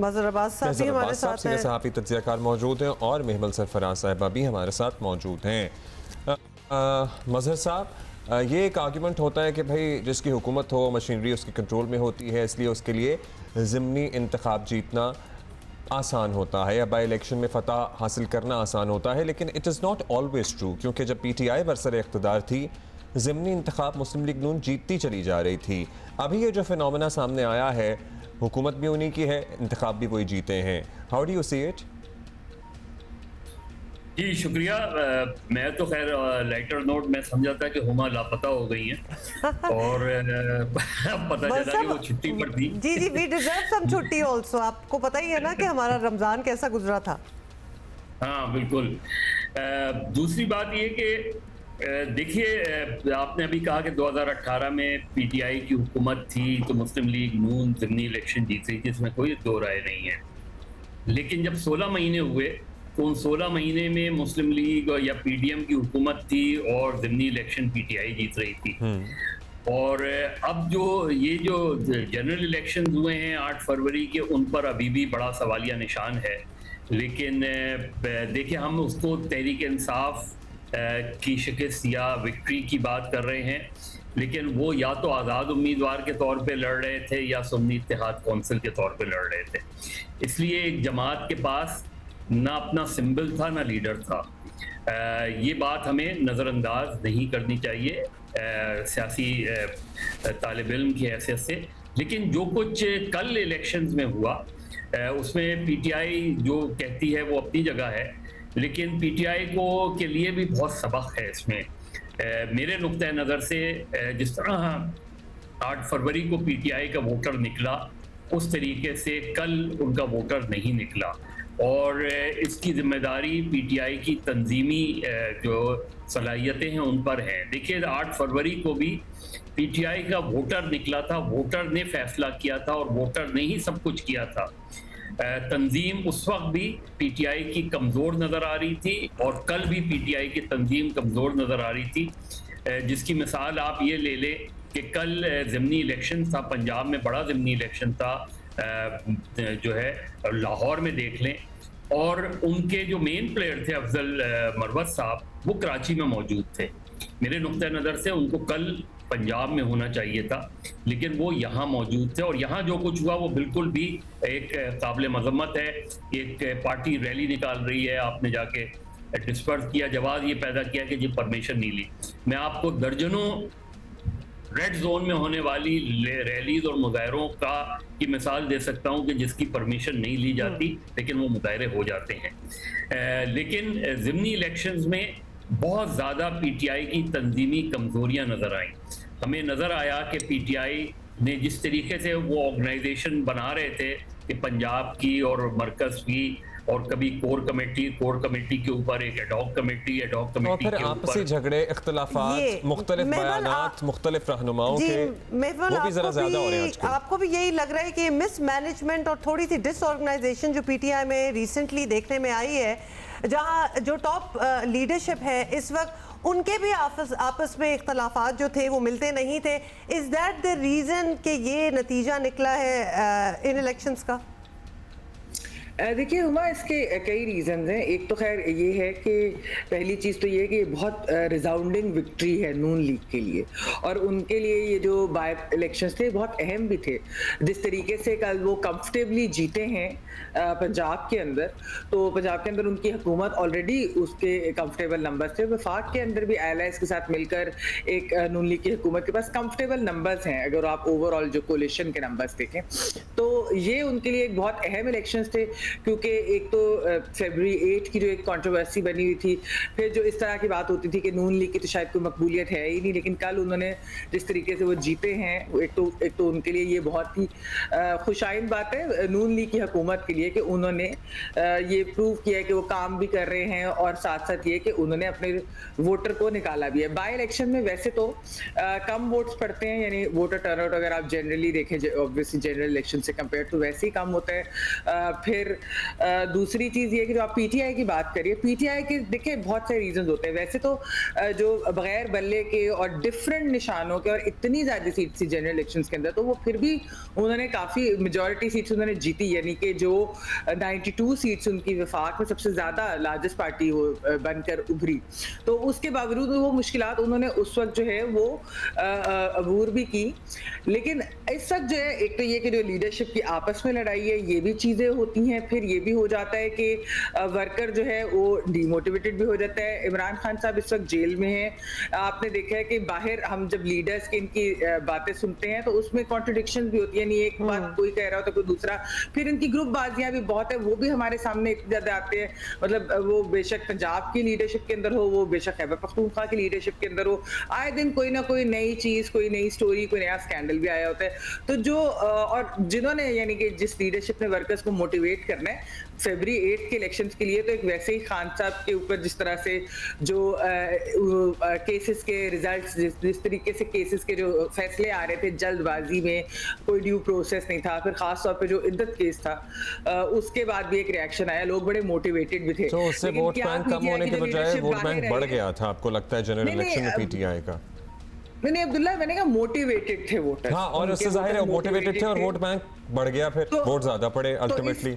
मज़हर अब्बास साहब भी हमारे साथ हैं, सहाफ़ी तज्ज़ियाकार मौजूद हैं और मेहमल सरफराज साहिबा भी हमारे साथ मौजूद हैं। मज़हर साहब, ये एक आर्गूमेंट होता है कि भाई जिसकी हुकूमत हो मशीनरी उसके कंट्रोल में होती है, इसलिए उसके लिए ज़िमनी इंतखाब जीतना आसान होता है या बाई इलेक्शन में फ़तह हासिल करना आसान होता है, लेकिन it is not always true, क्योंकि जब PTI बरसर इक़्तिदार थी ज़िमनी इंतखाब मुस्लिम लीग नून जीतती चली जा रही थी। अभी ये जो फिनोमेना सामने आया है, हुकूमत भी उन्हीं की है, इंतखाब भी वही जीते हैं। How do you see it? जी शुक्रिया। मैं तो खैर लाइटर नोट में समझा था कि हुमा लापता हो गई हैं और पता चला कि वो छुट्टी पर थी। जी जी, वी डिजर्व सम छुट्टी आल्सो। आपको पता ही है ना कि हमारा रमज़ान कैसा गुजरा था। हाँ बिल्कुल। दूसरी बात ये कि देखिए, आपने अभी कहा कि 2018 में PTI की हुकूमत थी तो मुस्लिम लीग नून ज़िमनी इलेक्शन जीत रही थी, इसमें कोई दो राय नहीं है। लेकिन जब 16 महीने हुए तो उन 16 महीने में मुस्लिम लीग या PDM की हुकूमत थी और ज़िमनी इलेक्शन PTI जीत रही थी। और अब ये जो जनरल इलेक्शन हुए हैं 8 फरवरी के, उन पर अभी भी बड़ा सवालिया निशान है। लेकिन देखिए, हम उसको तहरीक इंसाफ की शिकस्त या विक्ट्री की बात कर रहे हैं, लेकिन वो या तो आज़ाद उम्मीदवार के तौर पे लड़ रहे थे या सुन्नी इत्तेहाद कौंसिल के तौर पे लड़ रहे थे। इसलिए एक जमात के पास ना अपना सिंबल था ना लीडर था। ये बात हमें नज़रअंदाज नहीं करनी चाहिए सियासी तालिब इल्म की हैसियत से। लेकिन जो कुछ कल इलेक्शंस में हुआ उसमें PTI जो कहती है वो अपनी जगह है, लेकिन PTI के लिए भी बहुत सबक है इसमें। मेरे नुक्ते नज़र से जिस तरह 8 फरवरी को PTI का वोटर निकला, उस तरीके से कल उनका वोटर नहीं निकला और इसकी जिम्मेदारी PTI की तंजीमी जो सलाहियतें हैं उन पर हैं। देखिए, 8 फरवरी को भी PTI का वोटर निकला था, वोटर ने फैसला किया था और वोटर ने ही सब कुछ किया था। तंजीम उस वक्त भी PTI की कमज़ोर नज़र आ रही थी और कल भी PTI की तंजीम कमज़ोर नज़र आ रही थी, जिसकी मिसाल आप ये ले लें कि कल ज़िमनी इलेक्शन था, पंजाब में बड़ा ज़िमनी इलेक्शन था, जो है लाहौर में देख लें, और उनके जो मेन प्लेयर थे अफजल मरवत साहब, वो कराची में मौजूद थे। मेरे नुक्ते नज़र से उनको कल पंजाब में होना चाहिए था, लेकिन वो यहाँ मौजूद थे और यहाँ जो कुछ हुआ वो बिल्कुल भी एक काबिल मजम्मत है। एक पार्टी रैली निकाल रही है, आपने जाके डिस्पर्स किया, जवाब ये पैदा किया कि जी परमिशन नहीं ली। मैं आपको दर्जनों रेड जोन में होने वाली रैलीज और मुजाहरों की मिसाल दे सकता हूं कि जिसकी परमिशन नहीं ली जाती लेकिन वो मुजाहरे हो जाते हैं। लेकिन ज़िमनी इलेक्शंस में बहुत ज़्यादा PTI की तंजीमी कमज़ोरियाँ नज़र आईं। हमें नज़र आया कि PTI ने जिस तरीके से वो ऑर्गेनाइजेशन बना रहे थे कि पंजाब की और मरकज़ की और कभी कोर कमेटी के ऊपर एक एडॉक कमेटी के ऊपर आपसी झगड़े, इख्तिलाफात, मुख्तलिफ बयानात, मुख्तलिफ रहनुमाओं के, वो भी ज़रा ज़्यादा हो रहे हैं आजकल। आपको भी यही लग रहा है कि मिसमैनेजमेंट और थोड़ी सी डिसऑर्गेनाइजेशन जो PTI में रिसेंटली देखने में आई है, जहाँ जो टॉप लीडरशिप है इस वक्त उनके भी आपस में इख्तलाफात जो थे वो मिलते नहीं थे। इज दैट द रीज़न कि ये नतीजा निकला है इन इलेक्शंस का? देखिए हुमा, इसके कई रीज़न्स हैं। एक तो खैर ये है कि पहली चीज़ तो ये है कि बहुत रिजाउंडिंग विक्ट्री है नून लीग के लिए, और उनके लिए ये जो बाय इलेक्शंस थे बहुत अहम भी थे। जिस तरीके से कल वो कंफर्टेबली जीते हैं पंजाब के अंदर, तो पंजाब के अंदर उनकी हुकूमत ऑलरेडी उसके कंफर्टेबल नंबर्स थे। वफाक के अंदर भी एलाइज के साथ मिलकर एक नून लीग की हुकूमत के पास कंफर्टेबल नंबर्स हैं। अगर आप ओवरऑल जो कोलिशन के नंबर्स देखें तो ये उनके लिए एक बहुत अहम इलेक्शंस थे, क्योंकि एक तो फरवरी 8 की जो एक कंट्रोवर्सी बनी हुई थी, फिर जो इस तरह की बात होती थी कि नून लीग की तो शायद कोई मकबूलियत है ही नहीं, लेकिन कल उन्होंने जिस तरीके से वो जीते हैं, एक तो उनके लिए ये बहुत ही खुशाइन बात है नून लीग की हुकूमत के लिए कि उन्होंने ये प्रूव किया है कि वो काम भी कर रहे हैं और साथ साथ ये कि उन्होंने अपने वोटर को निकाला भी है। बाई इलेक्शन में वैसे तो कम वोट्स पड़ते हैं, यानी वोटर टर्नआउट अगर आप जनरली देखें ऑब्वियसली जनरल इलेक्शन से कंपेयर तो वैसे ही कम होता है। फिर दूसरी चीज ये कि जो आप पीटीआई की बात करिए, पीटीआई के देखिए बहुत सारे रीजन होते हैं। वैसे तो जो बगैर बल्ले के और डिफरेंट निशानों के और इतनी ज्यादा सीट थी जनरल इलेक्शंस के अंदर, तो वो फिर भी उन्होंने काफी मेजोरिटी सीट्स उन्होंने जीती, यानी कि जो 92 सीट्स उनकी वफाक में सबसे ज्यादा लार्जेस्ट पार्टी बनकर उभरी। तो उसके बावजूद वो मुश्किलात उन्होंने उस वक्त जो है वो अबूर भी की। लेकिन इस वक्त जो है एक तो ये कि जो लीडरशिप की आपस में लड़ाई है, ये भी चीजें होती हैं। फिर ये भी हो जाता है कि वर्कर जो है वो डिमोटिवेटेड भी हो जाता है। इमरान खान साहब इस वक्त जेल में हैं। आपने देखा है कि बाहर हम जब लीडर्स की इनकी बातें सुनते हैं तो उसमें कॉन्ट्रडिक्शन भी होती है, नहीं एक बात कोई कह रहा होता कोई दूसरा। फिर इनकी ग्रुपबाजियां भी बहुत है, वो भी हमारे सामने इतने ज्यादा आते हैं। मतलब वो बेशक पंजाब की लीडरशिप के अंदर हो, वो बेशक खैबर पख्तूनख्वा की लीडरशिप के अंदर हो, आए दिन कोई ना कोई नई चीज, कोई नई स्टोरी, कोई नया स्कैंडल भी आया होता है। तो जो और जिन्होंने यानी कि जिस लीडरशिप ने वर्कर्स को मोटिवेट करना है फरवरी 8 के इलेक्शंस के लिए, तो एक वैसे ही खान साहब के ऊपर जिस तरह से जो केसेस के रिजल्ट्स, जिस तरीके से केसेस के जो फैसले आ रहे थे जल्दबाजी में, कोई ड्यू प्रोसेस नहीं था। फिर खास तौर पे जो इद्दत केस था उसके बाद भी एक रिएक्शन आया, लोग बड़े मोटिवेटेड भी थे। तो उससे वोट बैंक कम होने के बजाय वोट बैंक बढ़ गया था, आपको लगता है जनरल इलेक्शन में पीटीआई का? नहीं अब्दुल्ला, मैंने कहा मोटिवेटेड थे वोटर। हाँ, और उससे जाहिर है मोटिवेटेड थे और वोट बैंक बढ़ गया, फिर वोट ज्यादा पड़े अल्टीमेटली।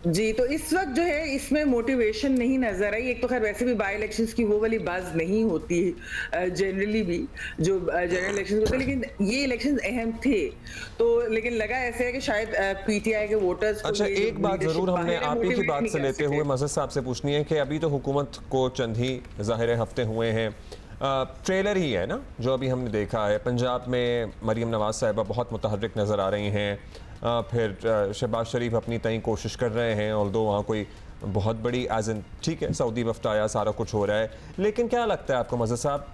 जी, तो इस वक्त जो है इसमें मोटिवेशन नहीं नजर आई। एक तो खैर वैसे भी बाई इलेक्शंस की वो वाली बज़ नहीं होती जनरली भी जो जनरल इलेक्शंस होते, लेकिन ये इलेक्शंस अहम थे। तो लेकिन लगा ऐसे है कि शायद पीटीआई के वोटर्स को। अच्छा, एक बात जरूर हमने आप ही की बात से लेते हुए मज़हर साहब से पूछनी है कि अभी तो हुकूमत को चंद ही ज़ाहिर हफ्ते हुए हैं, ट्रेलर ही है ना जो अभी हमने देखा है। पंजाब में मरीम नवाज साहिबा बहुत मुतहर्रिक नज़र आ रही हैं, फिर शहबाज शरीफ अपनी तय कोशिश कर रहे हैं, ऑल्दो वहाँ कोई बहुत बड़ी एज इन ठीक है सऊदी वफ्द आया, सारा कुछ हो रहा है। लेकिन क्या लगता है आपको मज़हर साहब,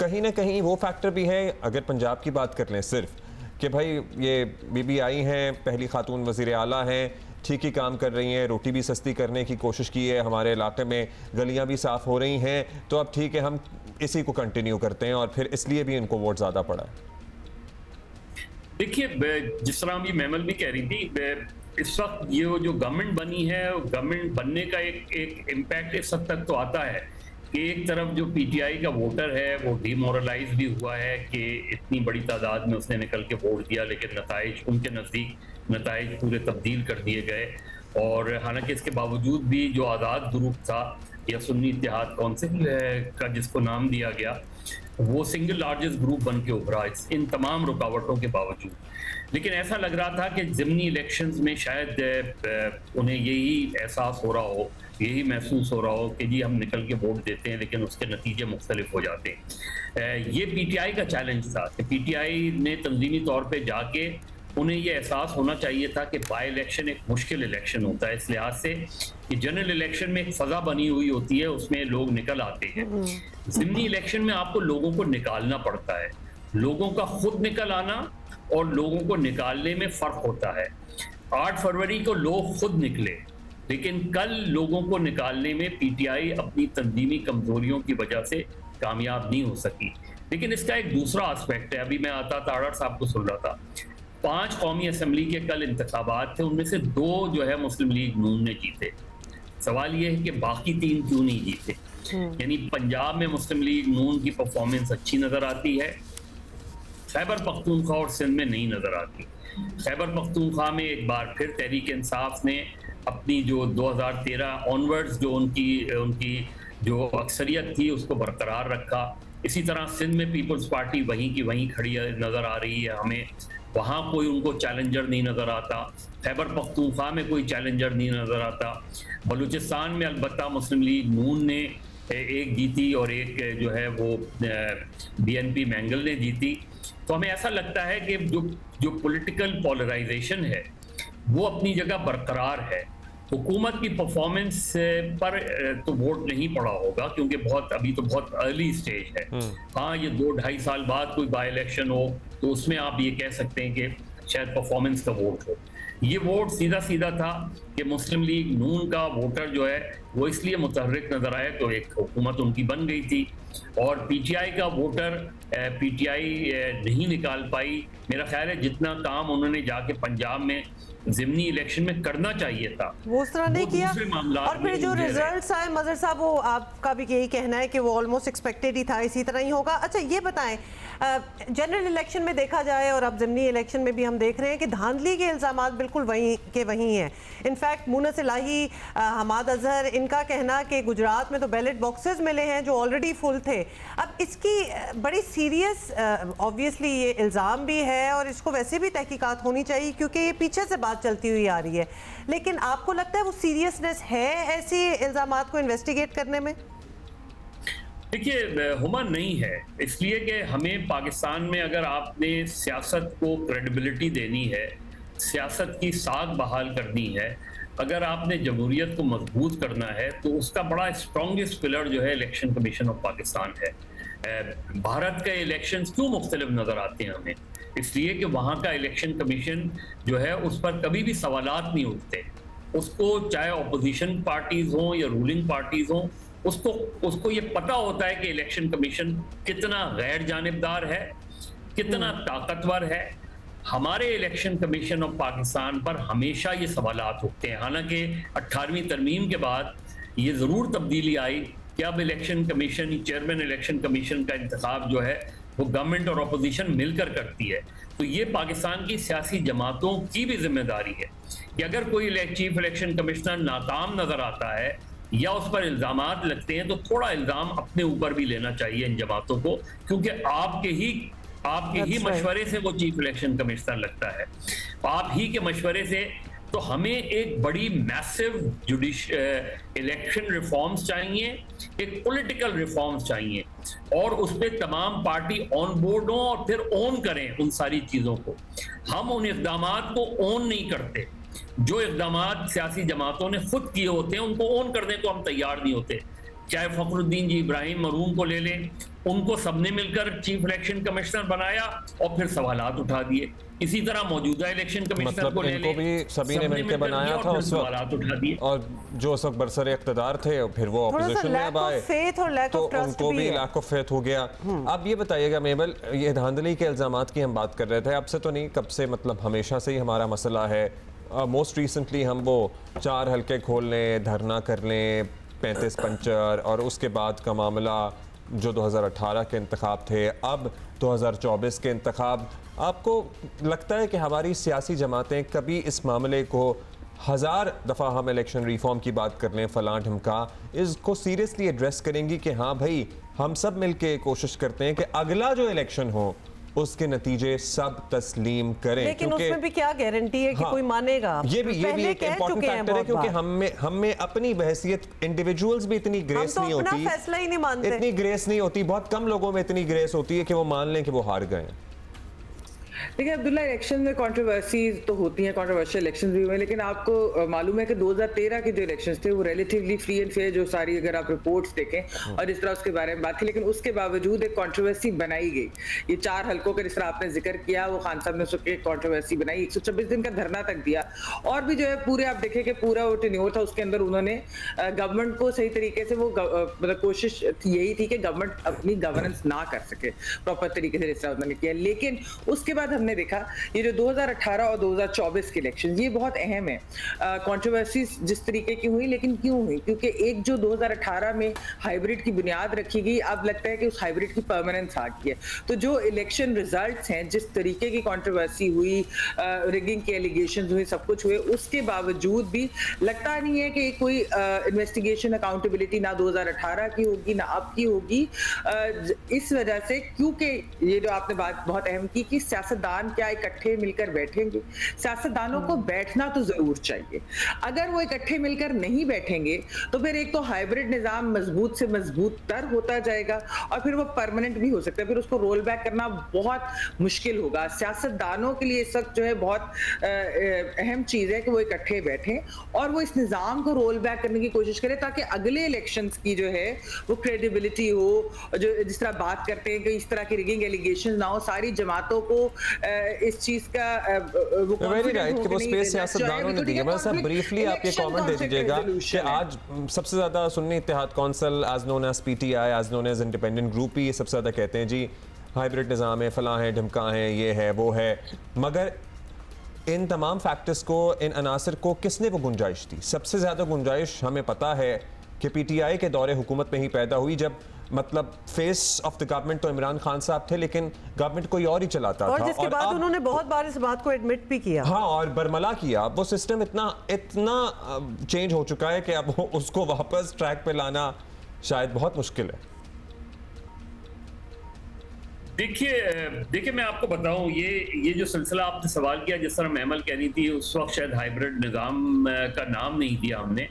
कहीं ना कहीं वो फैक्टर भी है, अगर पंजाब की बात कर लें सिर्फ, कि भाई ये बीबी आई हैं, पहली खातून वज़ीर आला हैं, ठीक ही काम कर रही हैं, रोटी भी सस्ती करने की कोशिश की है, हमारे इलाके में गलियां भी साफ़ हो रही हैं, तो अब ठीक है हम इसी को कंटिन्यू करते हैं, और फिर इसलिए भी इनको वोट ज़्यादा पड़ा है। देखिए, जिस तरह अभी मैमल भी कह रही थी, इस वक्त ये जो गवर्नमेंट बनी है, गवर्नमेंट बनने का एक इम्पैक्ट इस हद तक तो आता है कि एक तरफ जो पीटीआई का वोटर है वो डिमोरलाइज भी हुआ है कि इतनी बड़ी तादाद में उसने निकल के वोट दिया, लेकिन नताइज उनके नज़दीक नताइज पूरे तब्दील कर दिए गए। और हालांकि इसके बावजूद भी जो आज़ाद ग्रुप था या सुन्नी इत्तेहाद कौंसिल का जिसको नाम दिया गया, वो सिंगल लार्जेस्ट ग्रुप बन के उभरा इन तमाम रुकावटों के बावजूद। लेकिन ऐसा लग रहा था कि ज़िमनी इलेक्शंस में शायद उन्हें यही एहसास हो रहा हो, यही महसूस हो रहा हो कि जी हम निकल के वोट देते हैं लेकिन उसके नतीजे मुख्तलिफ हो जाते हैं। ये पीटीआई का चैलेंज था कि पीटीआई ने तंजीमी तौर पर जाके उन्हें यह एहसास होना चाहिए था कि बाई इलेक्शन एक मुश्किल इलेक्शन होता है, इस लिहाज से कि जनरल इलेक्शन में एक फ़ज़ा बनी हुई होती है, उसमें लोग निकल आते हैं। ज़िमनी इलेक्शन में आपको लोगों को निकालना पड़ता है, लोगों का खुद निकल आना और लोगों को निकालने में फ़र्क होता है। 8 फरवरी को लोग खुद निकले, लेकिन कल लोगों को निकालने में पीटीआई अपनी तंजीमी कमजोरियों की वजह से कामयाब नहीं हो सकी। लेकिन इसका एक दूसरा एस्पेक्ट है, अभी मैं आता तारड़ साहब को सुन रहा था, 5 कौमी असम्बली के कल इंतखाबात थे, उनमें से 2 जो है मुस्लिम लीग नून ने जीते। सवाल ये है कि बाकी 3 क्यों नहीं जीते? यानी पंजाब में मुस्लिम लीग नून की परफॉर्मेंस अच्छी नजर आती है, खैबर पख्तूनख्वा और सिंध में नहीं नजर आती। खैबर पख्तूनख्वा में एक बार फिर तहरीक इंसाफ ने अपनी जो 2013 ऑनवर्ड्स जो उनकी जो अक्सरियत थी उसको बरकरार रखा। इसी तरह सिंध में पीपल्स पार्टी वहीं की वहीं खड़ी नजर आ रही है हमें, वहाँ कोई उनको चैलेंजर नहीं नज़र आता। खैबर पख्तूनख्वा में कोई चैलेंजर नहीं नज़र आता। बलूचिस्तान में अलबत्ता मुस्लिम लीग नून ने एक जीती और एक जो है वो बीएनपी मैंगल ने जीती। तो हमें ऐसा लगता है कि जो पॉलिटिकल पोलराइजेशन है वो अपनी जगह बरकरार है। हुकूमत की परफॉर्मेंस पर तो वोट नहीं पड़ा होगा क्योंकि अभी तो बहुत अर्ली स्टेज है। हाँ, ये 2-2.5 साल बाद कोई बाई इलेक्शन हो तो उसमें आप ये कह सकते हैं कि शायद परफॉर्मेंस का वोट हो। ये वोट सीधा सीधा था कि मुस्लिम लीग नून का वोटर जो है वो इसलिए मुतहर्रिक नजर आया तो एक हुकूमत उनकी बन गई थी, और पीटीआई का वोटर पीटीआई नहीं निकाल पाई। मेरा ख्याल है जितना काम उन्होंने जाके पंजाब में ज़िमनी इलेक्शन में करना चाहिए था, वो उस तरह नहीं किया। और फिर जो रिजल्ट्स आए मजहर साहब, वो आपका भी यही कहना है कि वो ऑलमोस्ट एक्सपेक्टेड ही था, इसी तरह ही होगा। अच्छा ये बताएं, जनरल इलेक्शन में देखा जाए और अब ज़िमनी इलेक्शन में भी हम देख रहे हैं कि धांधली के इल्ज़ामात बिल्कुल वहीं के वहीं हैं। इनफैक्ट मुनस इलाही, हमाद अजहर, इनका कहना कि गुजरात में तो बैलेट बॉक्सेस मिले हैं जो ऑलरेडी फुल थे। अब इसकी बड़ी सीरियस ऑब्वियसली ये इल्ज़ाम भी है और इसको वैसे भी तहकीकात होनी चाहिए क्योंकि ये पीछे से बात चलती हुई आ रही है, लेकिन आपको लगता है वो सीरियसनेस है ऐसी इल्ज़ामात को इन्वेस्टिगेट करने में? देखिए हुमा नहीं है, इसलिए कि हमें पाकिस्तान में अगर आपने सियासत को क्रेडिबिलिटी देनी है, सियासत की साख बहाल करनी है, अगर आपने जमहूरियत को मजबूत करना है, तो उसका बड़ा स्ट्रॉन्गेस्ट पिलर जो है इलेक्शन कमीशन ऑफ पाकिस्तान है। भारत के इलेक्शंस क्यों मुख्तलिफ नज़र आते हैं हमें? इसलिए कि वहाँ का इलेक्शन कमीशन जो है उस पर कभी भी सवालात नहीं उठते। उसको चाहे अपोजिशन पार्टीज हों या रूलिंग पार्टीज हों, उसको ये पता होता है कि इलेक्शन कमीशन कितना गैर जानिबदार है, कितना ताकतवर है। हमारे इलेक्शन कमीशन ऑफ पाकिस्तान पर हमेशा ये सवालात उठते हैं। हालांकि 18वीं तरमीम के बाद ये ज़रूर तब्दीली आई कि अब election commission, chairman election commission का इंतखाब जो है वो गवर्नमेंट और अपोजिशन मिलकर करती है। तो ये पाकिस्तान की सियासी जमातों की भी जिम्मेदारी है कि अगर कोई चीफ इलेक्शन कमिश्नर नाकाम नज़र आता है या उस पर इल्ज़ामात लगते हैं तो थोड़ा इल्ज़ाम अपने ऊपर भी लेना चाहिए इन जमातों को, क्योंकि आपके ही मशवरे से वो चीफ इलेक्शन कमिश्नर लगता है, आप ही के मशवरे से। तो हमें एक बड़ी मैसिव इलेक्शन रिफॉर्म्स चाहिए, एक पॉलिटिकल रिफॉर्म्स चाहिए और उस पर तमाम पार्टी ऑन बोर्ड हों और फिर ऑन करें उन सारी चीज़ों को। हम उन इक़दामात को ऑन नहीं करते, जो इक़दामात सियासी जमातों ने खुद किए होते हैं उनको ऑन करने को हम तैयार नहीं होते। चाहे फखरुद्दीन जी इब्राहिम मरूम को ले लें, उनको सबने मिलकर चीफ इलेक्शन कमिश्नर बनाया और फिर सवालात उठा दिए। इसी तरह मौजूदा इलेक्शन कमिश्नर को ले लें, भी सभी ने मिलकर बनाया था उस वक्त, उठा दिए। और जो उस वक्त बरसर इक़्तिदार थे फिर वो ऑपोजिशन में अब आए तो उनको भी लैक ऑफ फेथ हो गया। अब ये बताइएगा मेबल, ये धांधली के इल्ज़ामात की हम बात कर रहे थे, अब से तो नहीं, कब से, मतलब हमेशा से ही हमारा मसला है। मोस्ट रिसेंटली हम वो 4 हल्के खोल लें, धरना कर लें, 35 पंचर, और उसके बाद का मामला जो 2018 के इंतखाब थे, अब 2024 के इंतखाब। आपको लगता है कि हमारी सियासी जमातें कभी इस मामले को 1000 दफ़ा हम इलेक्शन रिफॉर्म की बात कर लें, फलां ढमका, इसको सीरियसली एड्रेस करेंगी कि हाँ भाई हम सब मिलके कोशिश करते हैं कि अगला जो इलेक्शन हो उसके नतीजे सब तस्लीम करें? लेकिन उसमें भी क्या गारंटी है कि कोई मानेगा? ये भी एक इम्पोर्टेंट फैक्टर है, क्योंकि हम में अपनी बहसियत इंडिविजुअल्स भी इतनी ग्रेस नहीं होती, अपना फैसला ही नहीं मानते, इतनी ग्रेस नहीं होती। बहुत कम लोगों में इतनी ग्रेस होती है कि वो मान लें कि वो हार गए। देखिए अब्दुल्ला, इलेक्शन में कंट्रोवर्सीज तो होती हैं, कंट्रोवर्शियल इलेक्शंस भी हुए, लेकिन आपको मालूम है कि 2013 के जो इलेक्शंस थे वो रिलेटिवली फ्री एंड फेयर, जो सारी अगर आप रिपोर्ट्स देखें और इस तरह उसके बारे में बात की, लेकिन उसके बावजूद एक कंट्रोवर्सी बनाई गई। ये 4 हल्कों का जिस तरह आपने जिक्र किया, वो खान साहब ने उसको एक कंट्रोवर्सी बनाई, 126 दिन का धरना तक दिया, और भी जो है पूरे आप देखें कि पूरा वो टेन्योर था, उसके अंदर उन्होंने गवर्नमेंट को सही तरीके से वो मतलब कोशिश यही थी कि गवर्नमेंट अपनी गवर्नेंस ना कर सके प्रॉपर तरीके से, जिस तरह उन्होंने किया। लेकिन उसके बाद हमने देखा ये जो 2018 और 2024 के इलेक्शन, ये बहुत अहम है। कंट्रोवर्सीज जिस तरीके की हुई, लेकिन क्यों हुई? क्योंकि एक जो 2018 में हाइब्रिड की बुनियाद रखी गई, अब लगता है कि उस हाइब्रिड की परमानेंस आ गई है। तो जो इलेक्शन रिजल्ट्स हैं, जिस तरीके की कंट्रोवर्सी हुई, रिगिंग के एलिगेशंस हुए, सब कुछ हुए, उसके बावजूद भी लगता नहीं है कि कोई इन्वेस्टिगेशन अकाउंटेबिलिटी ना 2018 की होगी ना अब की होगी। इस वजह से, क्योंकि ये जो आपने बात बहुत अहम की कि सियासतदान क्या इकट्ठे मिलकर बैठेंगे? सियासतदानों को बैठना तो जरूर चाहिए। अगर वो इकट्ठे मिलकर नहीं बैठेंगे तो फिर एक तो हाइब्रिड निजाम मजबूत से मजबूत तर होता जाएगा और फिर वो परमानेंट भी हो सकता है, फिर उसको रोल बैक करना बहुत मुश्किल होगा। सियासतदानों के लिए इस वक्त जो है बहुत अहम चीज है कि वो इकट्ठे बैठें और वो इस निजाम को रोल बैक करने की कोशिश करें, ताकि अगले इलेक्शंस की जो है वो क्रेडिबिलिटी हो। जो जिस तरह बात करते हैं कि इस तरह की रिगिंग एलिगेशन ना हो, सारी जमातों को इस चीज का वो वेरी राइट कि वो स्पेस सियासतदानों ने दिया। बस अब ब्रीफली आप ये कमेंट दे दीजिएगा कि आज सबसे ज्यादा Sunni Ittehad council, as known as PTI, as known as independent group, ही सबसे ज्यादा कहते हैं जी हाइब्रिड निज़ाम है, फलां है, ढमका है, ये है, वो है, मगर इन तमाम फैक्टर्स को, इन अनासर को किसने वो गुंजाइश दी? सबसे ज़्यादा गुंजाइश हमें पता है कि पीटीआई के दौरे हुकूमत में ही पैदा हुई, जब मतलब फेस ऑफ द गवर्नमेंट तो इमरान खान साहब थे, लेकिन गवर्नमेंट कोई और ही चलाता और था। जिसके बाद उन्होंने बहुत बार इस बात को एडमिट भी किया। हाँ, और बरमला किया। वो सिस्टम इतना चेंज हो चुका है कि अब उसको वापस ट्रैक पे लाना शायद बहुत मुश्किल है। देखिए मैं आपको बताऊं, ये जो सिलसिला आपने सवाल किया, जिस तरह महमल कह रही थी, उस वक्त शायद हाइब्रिड निज़ाम का नाम नहीं दिया हमने,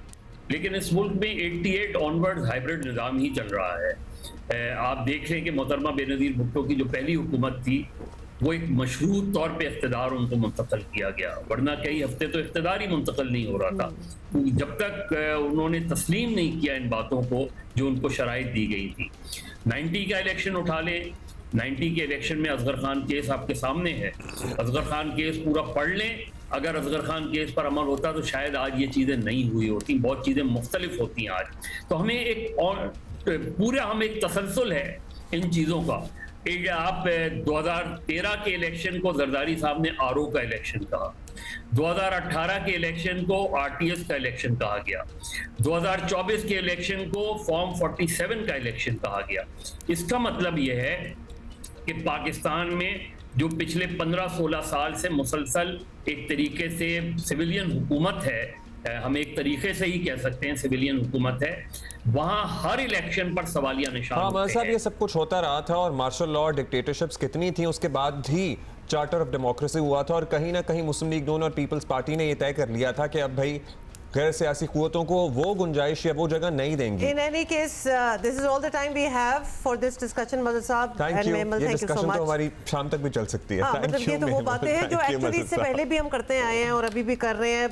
लेकिन इस मुल्क में 88 ऑनवर्ड हाइब्रिड निज़ाम ही चल रहा है। आप देख रहे हैं कि मोहतरमा बेनज़ीर भुट्टो की जो पहली हुकूमत थी, वो एक मशरूत तौर पे इख्तिदार उनको मुंतकिल किया गया, वरना कई हफ्ते तो इख्तिदार ही मुंतकिल नहीं हो रहा था, जब तक उन्होंने तस्लीम नहीं किया इन बातों को जो उनको शराइत दी गई थी। 90 का इलेक्शन उठा लें, 90 के इलेक्शन में असगर खान केस आपके सामने है। असगर खान केस पूरा पढ़ लें, अगर असगर खान केस पर अमल होता तो शायद आज ये चीज़ें नहीं हुई होती, बहुत चीज़ें मुख्तलिफ होती हैं आज। तो हमें एक तसलसल है इन चीज़ों का। आप 2013 के इलेक्शन को जरदारी साहब ने आरओ का इलेक्शन कहा, 2018 के इलेक्शन को आरटीएस का इलेक्शन कहा गया, 2024 के इलेक्शन को फॉर्म 47 का इलेक्शन कहा गया। इसका मतलब यह है कि पाकिस्तान में जो पिछले 15-16 साल से मुसलसल एक तरीके से सिविलियन हुकूमत है, हम एक तरीके से ही कह सकते हैं सिविलियन हुकूमत है, वहां हर इलेक्शन पर सवालिया निशान। हाँ साहब, ये सब कुछ होता रहा था और मार्शल लॉ, डिक्टेटरशिप्स कितनी थी, उसके बाद ही चार्टर ऑफ डेमोक्रेसी हुआ था और कहीं ना कहीं मुस्लिम लीग नून और पीपल्स पार्टी ने ये तय कर लिया था कि अब भाई गैर सियासी कुव्वतों को वो गुंजाइश या वो जगह नहीं देंगी। In any case, this is all the time we have for this discussion, मदद साहब। Thank you. ये डिस्कशन तो हमारी शाम तक भी चल सकती है। मतलब ये तो वो बातें हैं जो एक्चुअली इससे पहले भी हम करते आए हैं और अभी भी कर रहे हैं।